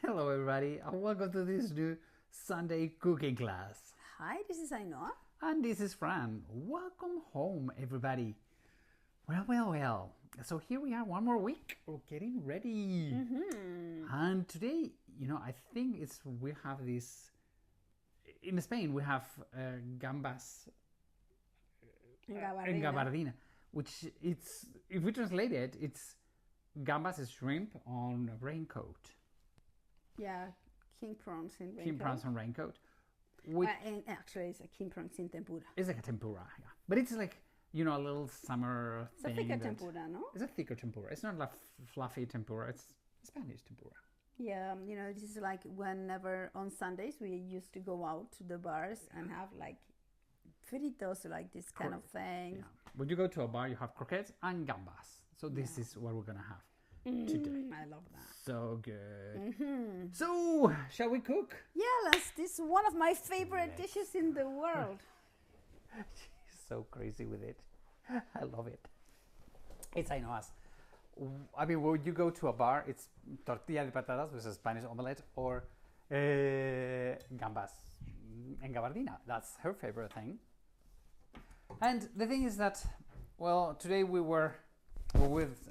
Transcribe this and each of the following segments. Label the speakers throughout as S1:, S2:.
S1: Hello everybody and welcome to this new Sunday cooking class.
S2: Hi, this is Ainhoa.
S1: And this is Fran. Welcome home everybody. Well. So here we are one more week. We're getting ready. And today, I think we have this, in Spain we have gambas in Gabardina, which it's, if we translate it, it's gambas is shrimp on Raincoat.
S2: Yeah, king prawns in Raincoat.
S1: King prawns on Raincoat.
S2: And actually, it's a king prawns in tempura.
S1: It's like a tempura, yeah. But it's like, a little summer
S2: it's
S1: thing.
S2: It's a thicker tempura, no?
S1: It's a thicker tempura. It's not like fluffy tempura. It's Spanish tempura.
S2: Yeah, this is like whenever on Sundays we used to go out to the bars and have like fritos, like this kind of thing.
S1: Yeah. When you go to a bar, you have croquettes and gambas. So this is what we're going to have today.
S2: I love that.
S1: So good. So, shall we cook?
S2: Yeah, this is one of my favorite dishes in the world.
S1: She's so crazy with it. I love it. It's Ainhoa's. I mean, when you go to a bar, it's tortilla de patatas, which is Spanish omelette, or gambas en Gabardina. That's her favorite thing. And the thing is that, today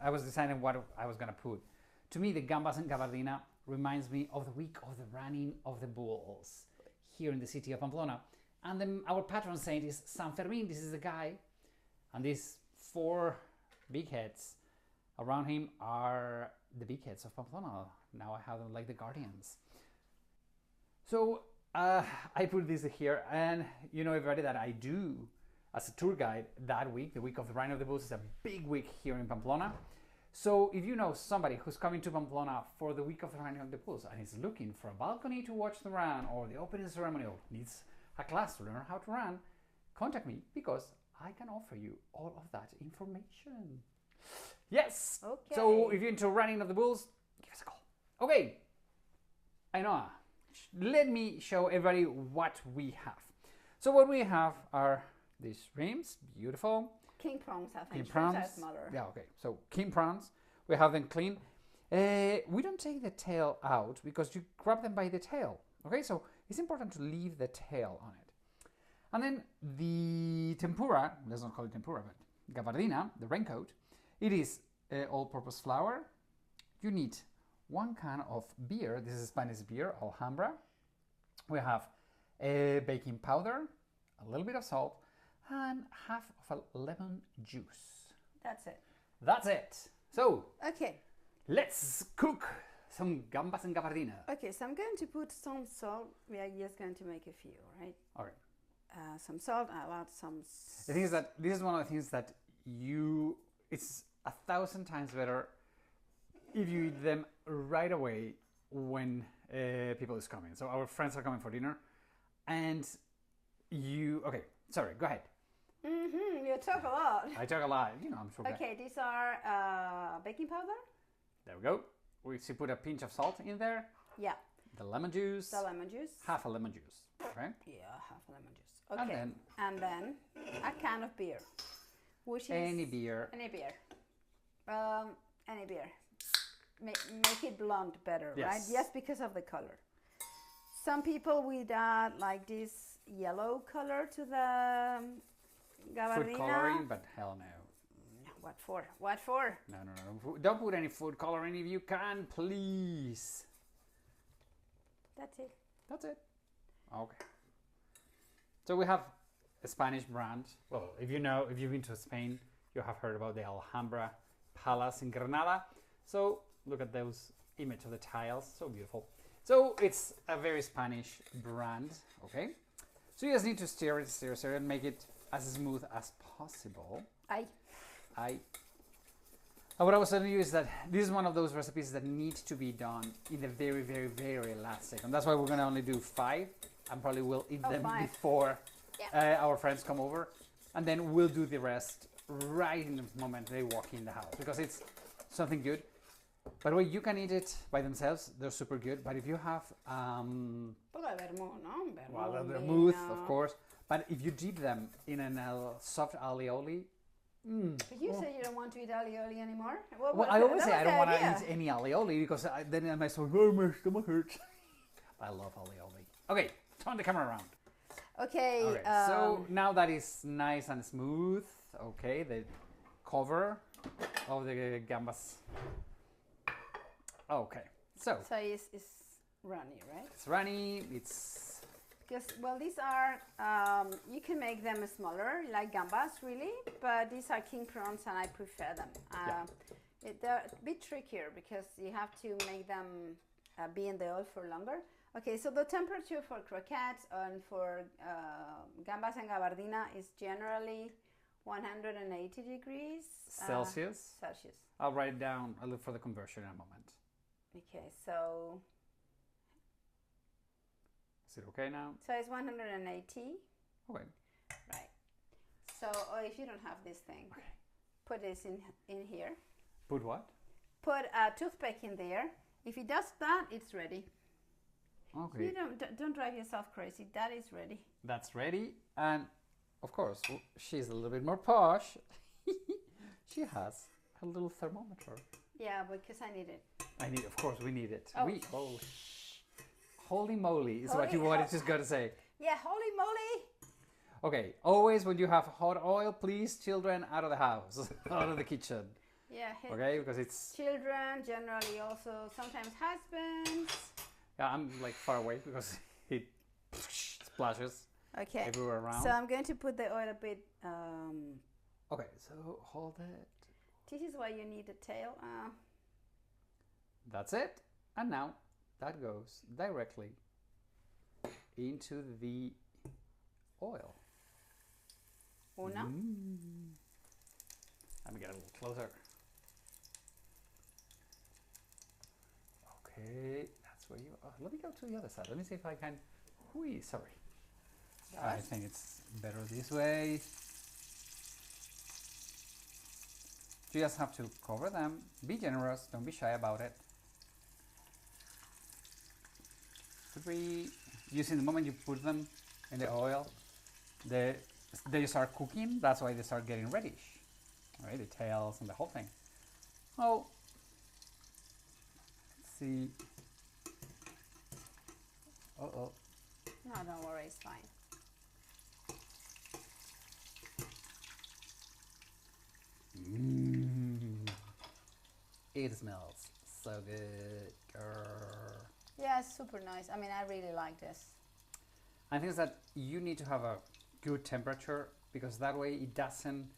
S1: I was deciding what I was going to put. To me, the gambas en Gabardina reminds me of the week of the running of the bulls here in the city of Pamplona. And then our patron saint is San Fermin. This is the guy. And these 4 big heads around him are the big heads of Pamplona. Now I have them like the guardians. So I put this here, and everybody that I do as a tour guide that week, the week of the Running of the Bulls, is a big week here in Pamplona. So if you know somebody who's coming to Pamplona for the week of the Running of the Bulls and is looking for a balcony to watch the run or the opening ceremony or needs a class to learn how to run, contact me because I can offer you all of that information. Yes!
S2: Okay.
S1: So if you're into Running of the Bulls, give us a call. Okay, Ainhoa, let me show everybody what we have. So what we have are these shrimps, beautiful.
S2: King prawns, I think.
S1: King prawns.
S2: Are smaller.
S1: Yeah, okay. So king prawns, we have them clean. We don't take the tail out because you grab them by the tail. Okay, so it's important to leave the tail on it. And then the tempura, let's not call it tempura, but Gabardina, the Raincoat, it is all-purpose flour. You need 1 can of beer. This is Spanish beer, Alhambra. We have baking powder, a little bit of salt, and half of a lemon juice.
S2: That's it.
S1: That's it. So,
S2: Okay.
S1: let's cook some gambas en Gabardina.
S2: Okay, so I'm going to put some salt. We are just going to make a few, right?
S1: All right.
S2: Some salt. I'll add some.
S1: The thing is that this is one of the things that it's 1,000 times better if you eat them right away when people is coming. So our friends are coming for dinner, and okay, sorry, go ahead.
S2: You talk a lot.
S1: I talk a lot, I'm sure.
S2: Okay, these are baking powder.
S1: There we go. We should put a pinch of salt in there.
S2: Yeah.
S1: The lemon juice.
S2: The lemon juice.
S1: Half a lemon juice, right?
S2: Yeah, half a lemon juice. Okay. And then a can of beer, which is
S1: any beer.
S2: Any beer. Any beer. Make it blonde better,
S1: Yes.
S2: right? Yes, because of the color. Some people would add like this yellow color to the Gabardina.
S1: Food coloring, but hell no.
S2: What for? What for?
S1: No. Don't put any food coloring if you can, please.
S2: That's it.
S1: That's it. Okay. So we have a Spanish brand. Well, if you've been to Spain, you have heard about the Alhambra Palace in Granada. So look at those image of the tiles, so beautiful. So it's a very Spanish brand, okay? So you just need to stir it, and make it as smooth as possible. And what I was telling you is that this is one of those recipes that need to be done in the very, very, very last second. That's why we're going to only do 5, and probably we'll eat them
S2: 5.
S1: before our friends come over. And then we'll do the rest right in the moment they walk in the house, because it's something good. By the way, you can eat it by themselves. They're super good. But if you have...
S2: vermouth,
S1: vermouth, of course. But if you dip them in a soft aioli,
S2: But you say you don't want to eat alioli anymore.
S1: Well, I always say I don't want to eat any alioli because then I might say, oh, my stomach hurts. I love alioli. Okay, turn the camera around.
S2: Okay.
S1: So now that is nice and smooth. Okay, the cover of the gambas. Okay, so
S2: it's runny, right?
S1: it's runny. It's
S2: because well, these are you can make them smaller, like gambas, really, but these are king prawns, and I prefer them. They're a bit trickier because you have to make them be in the oil for longer. Okay, so the temperature for croquettes and for gambas and gabardina is generally 180 degrees
S1: Celsius. I'll write it down. I'll look for the conversion in a moment.
S2: Okay, so
S1: is it okay now?
S2: So it's 180.
S1: Okay.
S2: Right. So if you don't have this thing, put this in here.
S1: Put what?
S2: Put a toothpick in there. If it does that, it's ready.
S1: Okay.
S2: You don't drive yourself crazy. That is ready.
S1: That's ready, and of course she's a little bit more posh. She has a little thermometer.
S2: Yeah, because I need it.
S1: Of course, we need it.
S2: Oh.
S1: Holy moly is what you wanted just got to say.
S2: Yeah, holy moly.
S1: Okay, always when you have hot oil, please, children, out of the house, out of the kitchen.
S2: Yeah.
S1: Okay, because it's
S2: children, generally also sometimes husbands.
S1: Yeah, I'm like far away because it splashes everywhere around.
S2: So I'm going to put the oil a bit.
S1: Okay, so hold it.
S2: This is why you need a tail.
S1: That's it. And now that goes directly into the oil.
S2: Una.
S1: Let me get a little closer. Okay, that's where you are. Let me go to the other side. Let me see if I can. Sorry.
S2: Yes.
S1: I think it's better this way. You just have to cover them. Be generous. Don't be shy about it. 3. Using the moment you put them in the oil, they start cooking. That's why they start getting reddish. Right, the tails and the whole thing. Oh, let's see.
S2: No, don't worry, it's fine.
S1: It smells so good.
S2: Yeah, it's super nice. I mean, I really like this.
S1: I think that you need to have a good temperature because that way it doesn't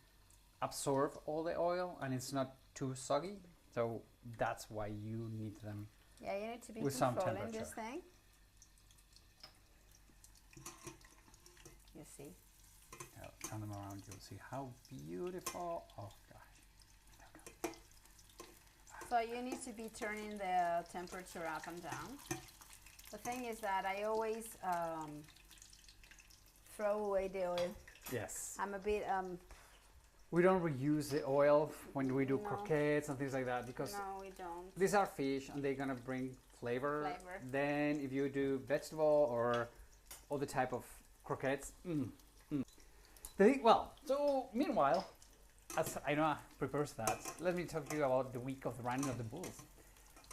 S1: absorb all the oil and it's not too soggy. So that's why you need them.
S2: Yeah, you need to be
S1: with some
S2: controlling
S1: temperature.
S2: this thing. You see.
S1: I'll turn them around. You'll see how beautiful. Oh gosh.
S2: So you need to be turning the temperature up and down. The thing is that I always throw away the oil.
S1: Yes.
S2: I'm a bit
S1: we don't reuse the oil when we do croquettes and things like that because
S2: no, we don't.
S1: These are fish and they're gonna bring flavor. Then if you do vegetable or other type of croquettes, so meanwhile, as Ainoa prepares that, let me talk to you about the week of the running of the bulls.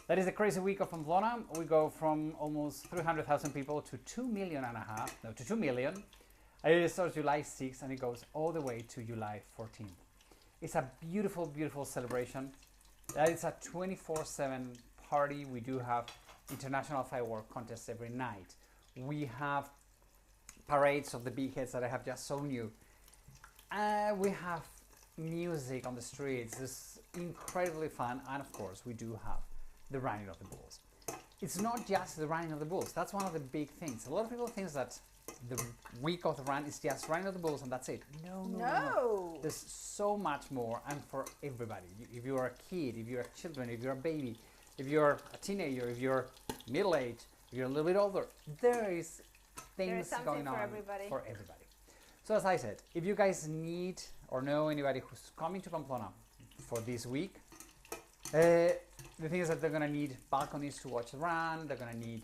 S1: That is the crazy week of Pamplona. We go from almost 300,000 people to 2.5 million, to 2 million. It starts July 6th and it goes all the way to July 14th. It's a beautiful, beautiful celebration. It's a 24/7 party. We do have international firework contests every night. We have parades of the big heads that I have just shown you. We have music on the streets. It's incredibly fun. And of course, we do have the running of the bulls. It's not just the running of the bulls. That's one of the big things. A lot of people think that the week of the run is just running of the bulls and that's it. No. There's so much more and for everybody. If you're a kid, if you're children, if you're a baby, if you're a teenager, if you're middle-aged, if you're a little bit older, there is things going on for everybody. So as I said, if you guys need or know anybody who's coming to Pamplona for this week, the thing is that they're going to need balconies to watch the run, they're going to need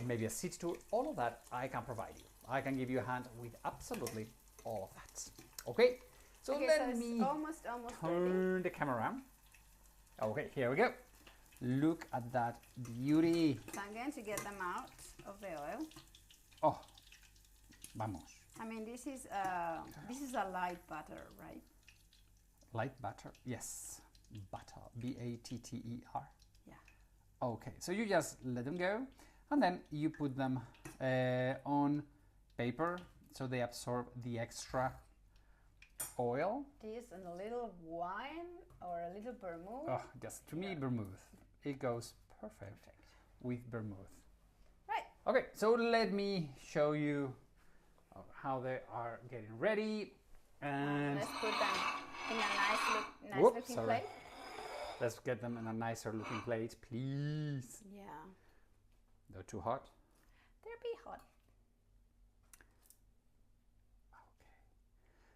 S1: maybe a city tour, all of that I can provide you. I can give you a hand with absolutely all of that. Okay, So
S2: Okay,
S1: let
S2: so it's
S1: me
S2: almost ready.
S1: turn the camera around. Okay, here we go. Look at that beauty.
S2: So I'm going to get them out of the oil.
S1: Oh, vamos.
S2: I mean, this is a light butter, right?
S1: Light butter? Yes. Butter. B-A-T-T-E-R.
S2: Yeah.
S1: Okay, so you just let them go, and then you put them on paper so they absorb the extra oil.
S2: This and a little wine or a little vermouth.
S1: Oh, just to me, vermouth. It goes perfect with vermouth.
S2: Right.
S1: Okay, so let me show you how they are getting ready. And
S2: Let's put them in a nice
S1: Whoops,
S2: looking
S1: sorry.
S2: plate.
S1: Let's get them in a nicer looking plate, please.
S2: Yeah.
S1: They're too hot.
S2: They'll be hot.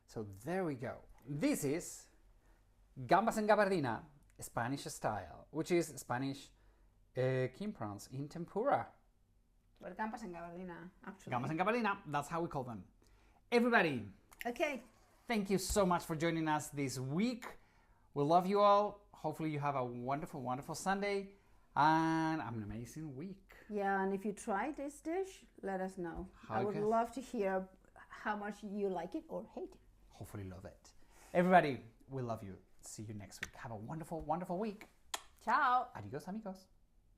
S1: So there we go. This is gambas en gabardina, Spanish style, which is Spanish king prawns in tempura.
S2: But gambas en gabardina, actually.
S1: Gambas en gabardina, that's how we call them. Everybody,
S2: Okay.
S1: thank you so much for joining us this week. We love you all. Hopefully you have a wonderful, wonderful Sunday and an amazing week.
S2: Yeah, and if you try this dish, let us know. I would
S1: Okay.
S2: love to hear how much you like it or hate it.
S1: Hopefully love it. Everybody, we love you. See you next week. Have a wonderful, wonderful week.
S2: Ciao.
S1: Adios, amigos.